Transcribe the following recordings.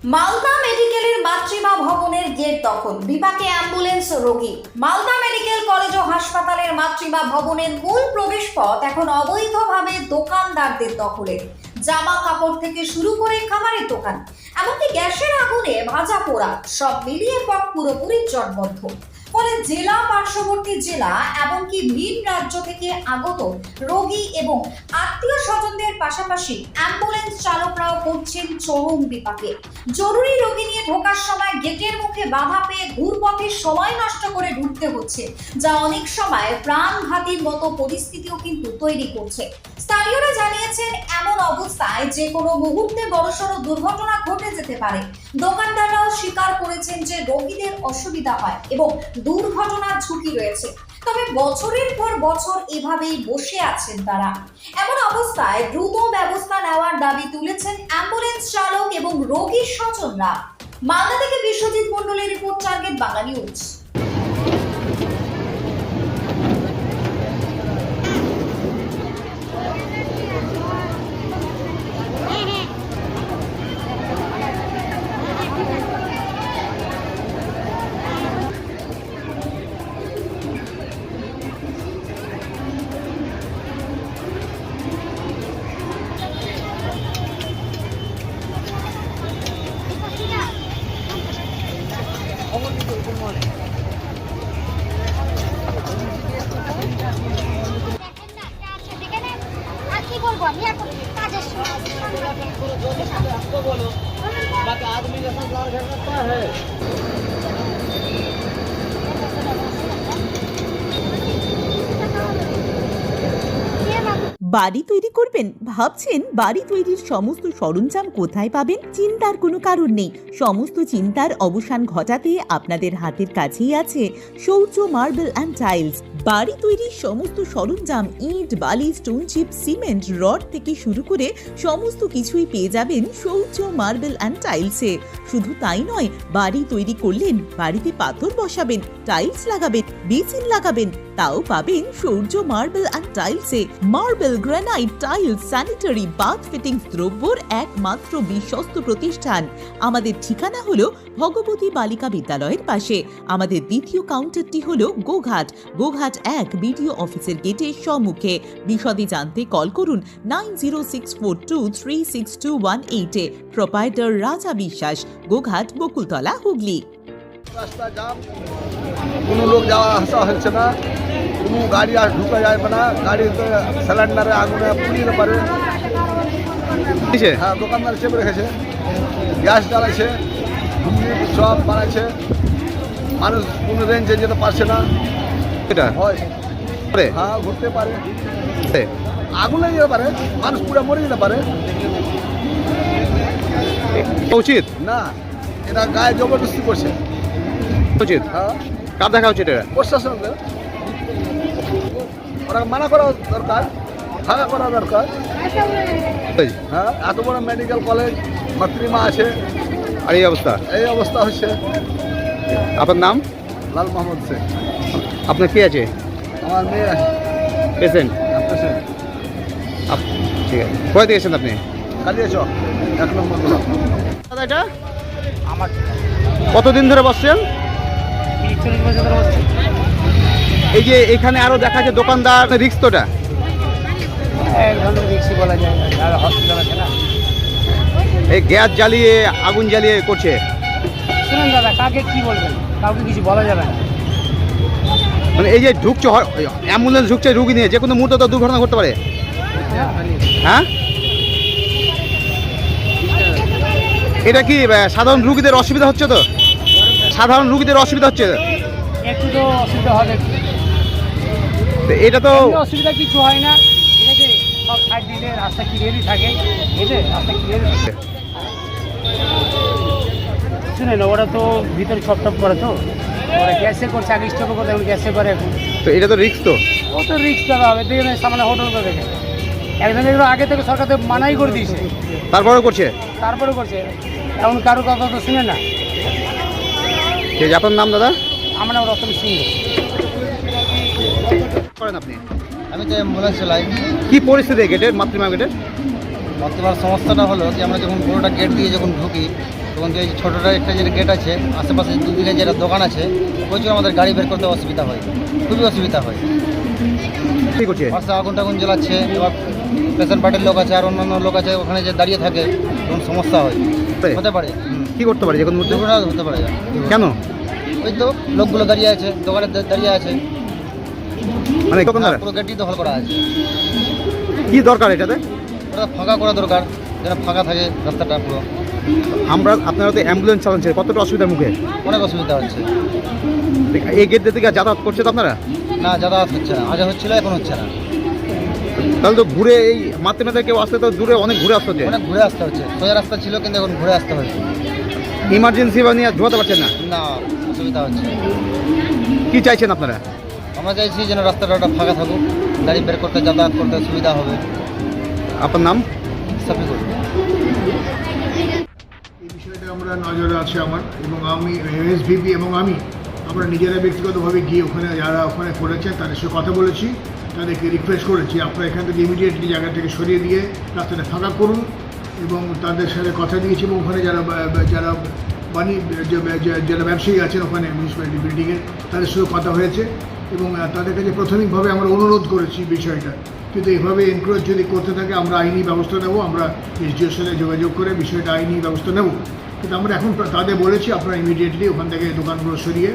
মালদা মেডিকেলের মাতৃমা ভবনের গেট দখল, বিপাকে অ্যাম্বুলেন্স রোগী। মালদা মেডিকেল কলেজ ও হাসপাতালের মাতৃমা ভবনের মূল প্রবেশ পথ এখন অবৈধভাবে দোকানদারদের দখলে। জামা কাপড় থেকে শুরু করে খাবারের দোকান, এমনকি গ্যাসের আগুনে ভাজা পোড়া, সব মিলিয়ে পথ পুরোপুরি জটবদ্ধ। ফলে জেলা, পার্শ্ববর্তী জেলা এমনকি ভিন রাজ্য থেকে আগত রোগী এবং আত্মীয় স্বজনদের পাশাপাশি অ্যাম্বুলেন্স চালকরাও পড়ছেন চরম বিপাকে। জরুরি রোগী নিয়ে ঢোকার সময় গেটের মুখে বাধা পেয়ে ঘুরপথে সময় নষ্ট করে ঢুকতে হচ্ছে, যা অনেক সময় প্রাণঘাতীর মতো পরিস্থিতিও কিন্তু তৈরি করছে। স্থানীয়রা জানিয়েছেন, এমন অবস্থায় যে কোনো মুহূর্তে বড়সড় দুর্ঘটনা ঘটে যেতে পারে। দোকানদাররাও স্বীকার করেছেন যে রোগীদের অসুবিধা হয় এবং দুর্ঘটনার ঝুঁকি রয়েছে। তবে বছরের পর বছর এভাবেই বসে আছেন তারা। এমন অবস্থায় দ্রুত ব্যবস্থা নেওয়ার দাবি তুলেছেন অ্যাম্বুলেন্স চালক এবং রোগীর স্বজনরা। মালদা থেকে বিশ্বজিৎ মণ্ডলের রিপোর্ট, টার্গেট বাংলা নিউজ। বাড়ি তৈরি করবেন? ভাবছেন বাড়ি তৈরির সমস্ত সরঞ্জাম কোথায় পাবেন? চিন্তার কোনো কারণ নেই। সমস্ত চিন্তার অবসান ঘটাতে আপনাদের হাতের কাছেই আছে শৌর্য মার্বেল অ্যান্ড টাইলস। বাড়ি তৈরির সমস্ত সরঞ্জাম, ইট, বালি, স্টোন চিপ, সিমেন্ট, রড থেকে শুরু করে সমস্ত কিছুই পেয়ে যাবেন শৌর্য মার্বেল অ্যান্ড টাইলসে। শুধু তাই নয়, বাড়ি তৈরি করলেন, বাড়িতে পাথর বসাবেন, টাইলস লাগাবেন, বেসিন লাগাবেন, তাও পাবেন শৌর্য মার্বেল অ্যান্ড টাইলসে। Marble, granite, tiles, sanitary, bath fittings দ্রব্যর একমাত্র বিশ্বস্ত প্রতিষ্ঠান। আমাদের ঠিকানা হলো ভগবতী বালিকা বিদ্যালয়ের পাশে। আমাদের দ্বিতীয় কাউন্টারটি হলো গোঘাট 1 বিডিও অফিসের গেটের সম্মুখে। বিশদে জানতে কল করুন 9064236218 প্রোপাইটার রাজা বিশ্বাস, গোঘাট, বকুলতলা, হুগলি। রাস্তা জাম, কোনো লোক যাওয়া আসা হচ্ছে না, কোনো গাড়ি আর ঢুকা যাবে না। গাড়িতে সিলিন্ডারে আগুনে পুড়িয়ে পারে। হ্যাঁ, দোকানদার চেপে রেখেছে, গ্যাস জ্বালাইছে, সব বানাইছে। মানুষ কোনো রেঞ্জে যেতে পারছে না। এটা হয় হ্যাঁ, ঘুরতে পারে, আগুন লেগে যেতে পারে, মানুষ পুরো মরে যেতে পারে। উচিত না, এটা গায়ে জবরদস্তি করছে। উচিত হ্যাঁ, কার দেখা উচিত? এটা প্রশাসনকে ওরা মানা করা দরকার, ভাঙা করা দরকার। হ্যাঁ, এত বড় মেডিকেল কলেজ, মাতৃমা আছে, আর এই অবস্থা হচ্ছে। আপনার নাম? লাল মোহাম্মদ শেখ। আপনার কি আছে? আমার মেয়ে আছে, পেশেন্ট। পেশেন্ট। ঠিক আছে, কোথায় থেকে এসেছেন আপনি? কালিয়া চক 1 নম্বর ব্লক। দাদা, এটা কতদিন ধরে বসছেন? 40 বছর ধরে বসছি। এই যে এখানে আরো দেখা যাচ্ছে দোকানদার, রিস্ক তোটা এক ধরনের রিক্সি বলা যায়, আর হসপিটাল আছে না। এই গ্যাস জ্বালিয়ে, আগুন জ্বালিয়ে করছে। শুনুন দাদা, কাকে কি বলবেন, কাউকে কিছু বলা যাবে না। মানে এই যে ঢুকছে, অ্যাম্বুলেন্স ঢুকছে রুগী নিয়ে, যে কোনো মুহূর্তে তো দুর্ঘটনা ঘটতে পারে। হ্যাঁ, এটা কি সাধারণ রুগীদের অসুবিধা হচ্ছে? তো সাধারণ রুগীদের অসুবিধা হচ্ছে, একটু তো অসুবিধা হবে। এটা তো অসুবিধা কিছু হয় না, ঠিক আছে। সব সাইড দিলে রাস্তা ক্লিয়ারই থাকে, রাস্তা ক্লিয়ারই থাকে। শুনেন, ওরা তো ভিতরে সব করে, তো ওরা গ্যাসে করছে, আগে স্টপে করতে, এখন গ্যাসে করে এখন। তো এটা তো রিস্ক, তো ও তো রিক্স দেওয়া হবে। দেখবেন সামনে হোটেল করে দেখে একজন এগুলো আগে থেকে সরকার তো মানাই করে দিয়েছে, তারপরে করছে। তারপরে করছে। এমন কারো কথা তো শুনে না। ঠিক আছে, আপনার নাম দাদা? আমার নাম রতন সিং। করেন আপনি? আমি তো অ্যাম্বুলেন্স চালাই। কি পরিস্থিতি গেটের, মাতৃমা গেটের? বর্তমান সমস্যাটা হলো যে আমরা যখন পুরোটা গেট দিয়ে যখন ঢুকি, তখন যে ছোটোটা একটা যে গেট আছে আশেপাশে দুদিকে যেটা দোকান আছে ওই জন্য আমাদের গাড়ি বের করতে অসুবিধা হয়, খুবই অসুবিধা হয়। কি করছে? পাশে আগুন টাগুন জ্বালাচ্ছে, এবার পেশেন্ট পার্টির লোক আছে আর অন্যান্য লোক আছে, ওখানে যে দাঁড়িয়ে থাকে তখন সমস্যা হয়, হতে পারে। কি করতে পারে যে কোনো মুহূর্তে? দুর্ঘটনা হতে পারে। কেন? ওই তো লোকগুলো দাঁড়িয়ে আছে, দোকানে দাঁড়িয়ে আছে, মানে দোকানদার পুরো গেটই দখল করা আছে। কি দরকার এটাতে? ওটা ফাঁকা করা দরকার, যেন ফাঁকা থাকে রাস্তাটা পুরো। আপনারা তো অ্যাম্বুলেন্স চালাচ্ছেন, কতটা অসুবিধার মুখে? অনেক অসুবিধা হচ্ছে। এই গেট দিয়ে থেকে যাতায়াত করছে তো আপনারা? না, যাতায়াত হচ্ছে না, আগে হচ্ছিল এখন হচ্ছে না। তাহলে তো ঘুরে এই মাতৃমাতে কেউ আসতে তো দূরে অনেক ঘুরে আসতে হচ্ছে। অনেক ঘুরে আসতে হচ্ছে, সোজা রাস্তা ছিল কিন্তু এখন ঘুরে আসতে হচ্ছে। ইমার্জেন্সি বা নিয়ে ঢোকাতে পারছেন না? না, অসুবিধা হচ্ছে। কি চাইছেন আপনারা? আমরা চাইছি যেন রাস্তাটা ফাঁকা থাকুক, গাড়ি বের করতে যাতায়াত করতে সুবিধা হবে। আপনার নাম? সাফিকুল। এই বিষয়টা আমরা নজরে আছে আমার, এবং আমি এসভিপি এবং আমরা নিজেরা ব্যক্তিগতভাবে গিয়ে ওখানে যারা ওখানে করেছেন তাদের সাথে কথা বলেছি, তাদেরকে রিকোয়েস্ট করেছি আপনারা এখান থেকে ইমিডিয়েটলি জায়গা থেকে সরিয়ে দিয়ে রাস্তাটা ফাঁকা করুন, এবং তাদের সাথে কথা দিয়েছি। এবং ওখানে যারা যারা ব্যবসায়ী আছেন ওখানে মিউনিসিপ্যালিটি বিল্ডিংয়ের, তাদের সাথে কথা হয়েছে, এবং তাদের কাছে প্রাথমিকভাবে আমরা অনুরোধ করেছি বিষয়টা, কিন্তু এভাবে এনক্রোচ যদি করতে থাকে আমরা আইনি ব্যবস্থা নেব, আমরা এসডিওর সাথে যোগাযোগ করে বিষয়টা আইনি ব্যবস্থা নেব। কিন্তু আমরা এখন তাদের বলেছি আপনারা ইমিডিয়েটলি ওখান থেকে দোকানগুলো সরিয়ে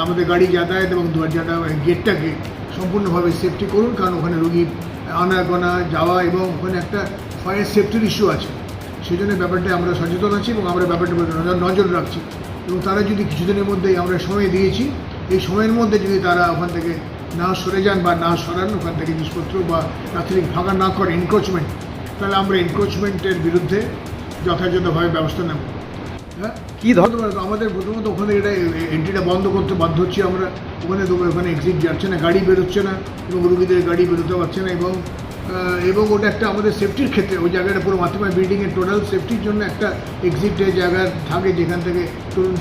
আমাদের গাড়ি যাতায়াত এবং দরজাটা গেটটাকে সম্পূর্ণভাবে সেফটি করুন, কারণ ওখানে রোগী আনাগোনা যাওয়া এবং ওখানে একটা ফায়ার সেফটির ইস্যু আছে, সেই জন্য ব্যাপারটা আমরা সচেতন আছি এবং আমরা ব্যাপারটা নজর রাখছি। এবং তারা যদি কিছুদিনের মধ্যেই আমরা সময় দিয়েছি, এই সময়ের মধ্যে যদি তারা ওখান থেকে না সরে যান বা না সরান ওখান থেকে জিনিসপত্র বা রাত্রি ফাঁকা না করে এনক্রোচমেন্ট, তাহলে আমরা এনক্রোচমেন্টের বিরুদ্ধে যথাযথভাবে ব্যবস্থা নেব। হ্যাঁ, কি ধরনের? আমাদের প্রথমত ওখানে এটা এন্ট্রিটা বন্ধ করতে বাধ্য হচ্ছি আমরা, ওখানে এক্সিট যাচ্ছে না, গাড়ি বেরোচ্ছে না, এবং রুগীদের গাড়ি বেরোতে পারছে না, এবং ওটা একটা আমাদের সেফটির ক্ষেত্রে ওই জায়গাটা পুরো মাতৃমা বিল্ডিংয়ের টোটাল সেফটির জন্য একটা এক্সিটের জায়গা থাকে, যেখান থেকে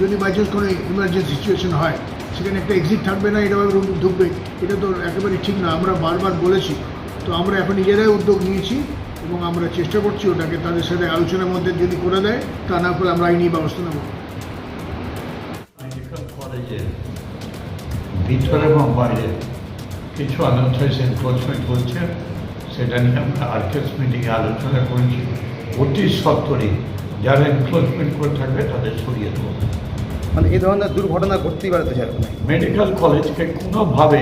যদি বাই চান্স কোনো ইমার্জেন্সি সিচুয়েশন হয় সেখানে একটা এক্সিট থাকবে না, এটা রুম ঢুকবে, এটা তো একেবারে ঠিক না, আমরা বারবার বলেছি। তো আমরা এখন নিজেরাই উদ্যোগ নিয়েছি এবং আমরা চেষ্টা করছি ওটাকে তাদের সাথে আলোচনার মধ্যে যদি করে দেয়, তা না করে আমরা আইনি ব্যবস্থা নেব। মেডিকেল কলেজের ভিতরে এবং বাইরে কিছু আনঅথরাইজড এনক্রোচমেন্ট হচ্ছে, সেটা নিয়ে আমরা আর্কেস মিটিংয়ে আলোচনা করেছি। অতি সত্তরই যারা এনক্রোচমেন্ট করে থাকবে তাদের সরিয়ে দেবো। মানে এই ধরনের দুর্ঘটনা ঘটতেই পারে তো স্যার? মেডিকেল কলেজকে কোনোভাবে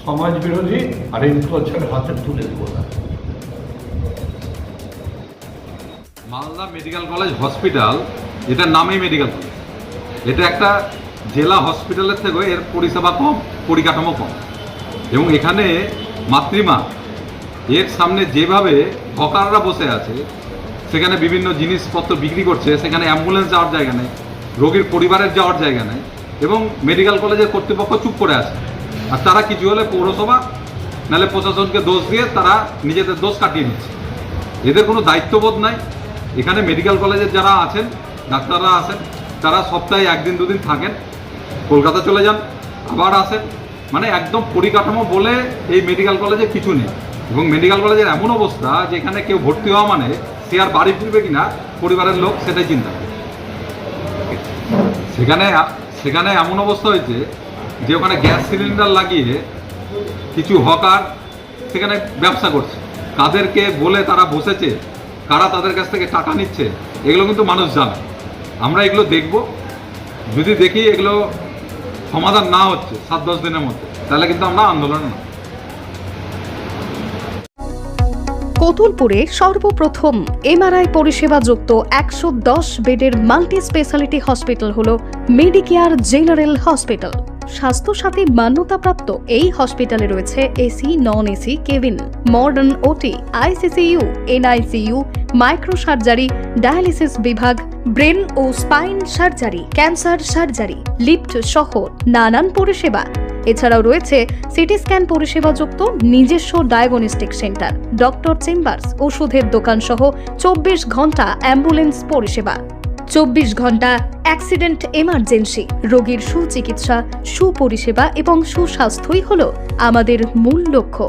সমাজ বিরোধী আর এনক্রোচের হাতে তুলে দেবো না। মালদা মেডিকেল কলেজ হসপিটাল, এটার নামেই মেডিকেল কলেজ, এটা একটা জেলা হসপিটালের থেকেও এর পরিষেবা কম, পরিকাঠামো কম, এবং এখানে মাতৃমা এর সামনে যেভাবে হকাররা বসে আছে, সেখানে বিভিন্ন জিনিসপত্র বিক্রি করছে, সেখানে অ্যাম্বুলেন্স যাওয়ার জায়গা নেই, রোগীর পরিবারের যাওয়ার জায়গা নেই, এবং মেডিকেল কলেজের কর্তৃপক্ষ চুপ করে আছে। আর তারা কিছু হলে পৌরসভা নাহলে প্রশাসনকে দোষ দিয়ে তারা নিজেদের দোষ কাটিয়ে নিচ্ছে। এদের কোনো দায়িত্ববোধ নাই। এখানে মেডিকেল কলেজের যারা আছেন, ডাক্তাররা আছেন, তারা সপ্তাহে একদিন দুদিন থাকেন, কলকাতা চলে যান, আবার আসেন, মানে একদম পরিকাঠামো বলে এই মেডিকেল কলেজে কিছু নেই। এবং মেডিকেল কলেজের এমন অবস্থা যে এখানে কেউ ভর্তি হওয়া মানে সে আর বাড়ি ফিরবে কিনা পরিবারের লোক সেটাই চিন্তা করে। সেখানে এমন অবস্থা হয়েছে যে ওখানে গ্যাস সিলিন্ডার লাগিয়ে কিছু হকার সেখানে ব্যবসা করছে। কাদেরকে বলে তারা বসেছে, কারা তাদের কাছ থেকে টাকা নিচ্ছে, এগুলো কিন্তু মানুষ জানে। আমরা এগুলো দেখব, যদি দেখি এগুলো সমাধান না হচ্ছে 7-10 দিনের মধ্যে, তাহলে কিন্তু আমরা আন্দোলন না। কতুলপুরে সর্বপ্রথম এমআরআই পরিষেবা যুক্ত 110 বেডের মাল্টি স্পেশালিটি হসপিটাল হল মেডিকেয়ার জেনারেল হসপিটাল। স্বাস্থ্যসাথী মান্যতাপ্রাপ্ত এই হসপিটালে রয়েছে AC, non AC cabin, modern OT, ICCU, NICU, micro surgery, dialysis বিভাগ, ব্রেন ও spine surgery, cancer surgery, lift সহ নানান পরিষেবা। এছাড়াও রয়েছে সিটি স্ক্যান পরিষেবা যুক্ত নিজস্ব ডায়াগনস্টিক সেন্টার, ডক্টর চেম্বার্স, ওষুধের দোকান সহ 24 ঘন্টা অ্যাম্বুলেন্স পরিষেবা, 24 ঘন্টা অ্যাক্সিডেন্ট এমার্জেন্সি। রোগীর সুচিকিৎসা, সুপরিষেবা এবং সুস্বাস্থ্যই হল আমাদের মূল লক্ষ্য।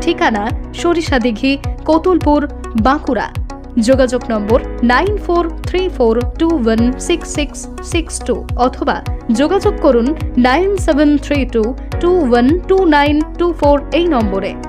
ঠিকানা সরিষাদিঘি, কতুলপুর, বাঁকুড়া। যোগাযোগ নম্বর 9434216662 অথবা যোগাযোগ করুন 9732212924 এই নম্বরে।